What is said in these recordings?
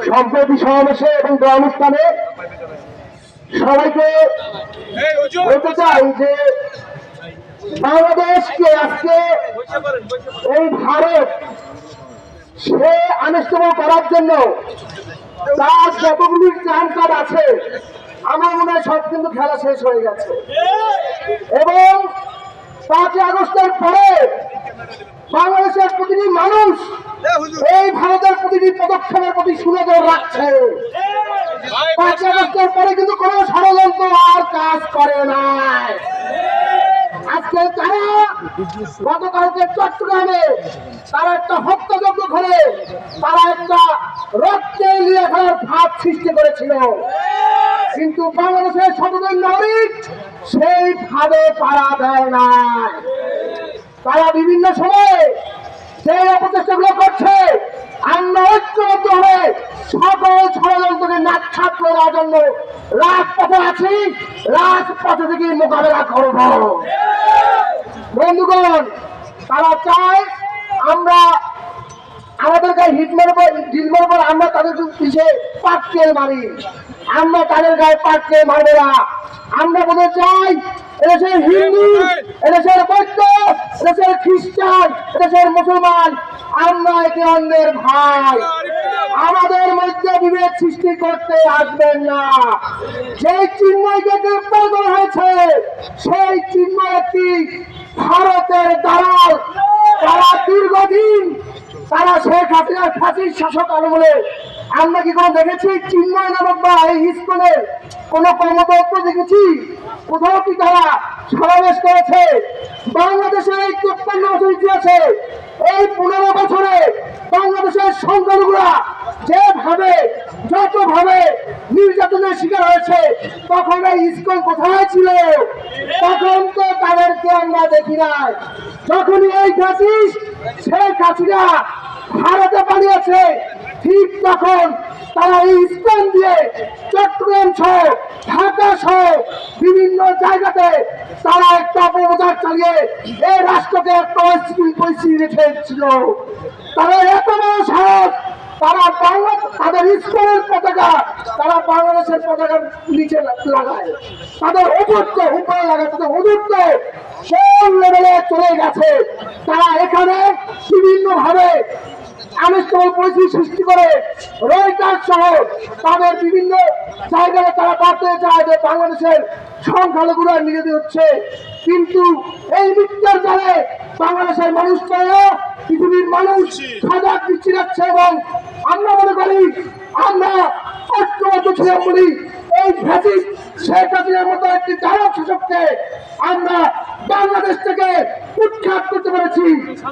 সম্প্রতি সমাবেশে এবং অনুষ্ঠানে সবাইকে বলতে চাই যে বাংলাদেশকে আজকে এই ভারত সে আনুষ্ঠানিক করার জন্য তার যতগুলি ত্রাণ কার্ড আছে আমার মনে হয় সব কিন্তু খেলা শেষ হয়ে গেছে এবং 5ই আগস্টের পরে বাংলাদেশের প্রতিটি মানুষ এই ভারতের প্রতিটি পদক্ষেপের প্রতি সুনজর রাখছে। 5ই আগস্টের পরে কিন্তু কোন ষড়যন্ত্র আর কাজ করে নাই। আজকে তারা গতকালকে চট্টগ্রামে তারা একটা হত্যাযজ্ঞ করে তারা একটা রক্তে লিয়ে খেলার ভাব সৃষ্টি করেছিল, কিন্তু বাংলাদেশের শতদিন নাগরিক সেই ভাবে পাড়া দেয় নাই। তারা বিভিন্ন সময়ে সেই অপচেষ্টাগুলো করছে। আমরা ঐক্যবদ্ধ হয়ে সকল ষড়যন্ত্রকে নাকছাপ করে দেওয়ার জন্য রাজপথে আছি, রাজপথে থেকে মোকাবেলা করব। বন্ধুগণ, তারা চায় আমরা আমাদের গায়ে হিট মারবো, ঢিল মারবো, আমরা তাদের পিছিয়ে পাটকেল মারি। আমরা তাদের গায়ে পাটকেল মারবো না। আমরা বলতে চাই এদেশের হিন্দু, এদেশের বৌদ্ধ, এদেশের খ্রিস্টান, এদেশের মুসলমান, আমরা একে অন্যের ভাই। আমাদের মধ্যে বিভেদ সৃষ্টি করতে আসবেন না। যেই চিন্ময়কে গ্রেপ্তার করা হয়েছে সেই চিন্ময় একটি ভারতের দালাল। তারা দীর্ঘদিন তারা শেখ হাসিনার ফাঁসির শাসক আমলে আমরা কি কোনো দেখেছি চিন্ময় নামক বা এই ইসকনের কোন কর্মতত্ত্ব দেখেছি? কোথাও কি তারা সমাবেশ করেছে? বাংলাদেশের এই 53 বছর ইতিহাসে এই 15 বছরে বাংলাদেশের সংখ্যালঘুরা যেভাবে যতভাবে নির্যাতনের শিকার হয়েছে তখন এই ইসকন কোথায় ছিল? তখন তো তাদেরকে আমরা দেখি নাই। যখনই এই ফ্যাসিস্ট শেখ হাসিনা ভারতে পালিয়েছে ঠিক তখন তারা এই ইসকন দিয়ে চট্টগ্রাম সহ ঢাকা সহ বিভিন্ন জায়গাতে তারা একটা অপপ্রচার চালিয়ে এই রাষ্ট্রকে একটা অস্থিতিশীল পরিস্থিতি রেখেছিল। তারা এত বড় সাহস, তারা তাদের ইসকনের পতাকা তারা বাংলাদেশের পতাকার নিচে লাগায়, তাদের অদূর্ত উপরে লাগায়, তাদের অদূর্ত কোন লেভেলে চলে গেছে। তারা এখানে বিভিন্ন ভাবে আনুষ্ঠানিক পরিস্থিতি সৃষ্টি করে রয়টার্স সহ তাদের বিভিন্ন জায়গায় তারা বাড়তে চায় যে বাংলাদেশের সংখ্যালঘুরা নির্যাতিত হচ্ছে, কিন্তু এই মিথ্যার জালে বাংলাদেশের মানুষটাও পৃথিবীর মানুষ সজাগ দৃষ্টি রাখছে। এবং আমরা মনে করি আমরা ঐক্যবদ্ধ ছিলাম বলি এই ফ্যাসিস্ট শেখ হাসিনার মতো একটি দানব শাসককে আমরা বাংলাদেশ থেকে উৎখাত করতে পেরেছি।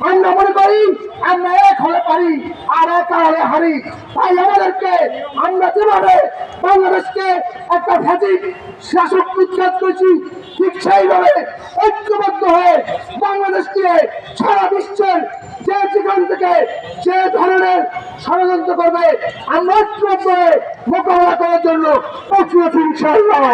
আমরা মনে করি আমরা এক হলে পারি আর এক হলে হারি। তাই আমাদেরকে আমরা যেভাবে বাংলাদেশকে একটা ফ্যাসিস্ট শাসক উৎখাত করেছি ঠিক সেইভাবে ঐক্যবদ্ধ হয়ে বাংলাদেশকে সারা বিশ্বের যে যেখান থেকে যে ধরনের ষড়যন্ত্র করবে আমরা ঐক্যবদ্ধ হয়ে মোকাবেলা করার জন্য প্রস্তুত আছি ইনশাআল্লাহ।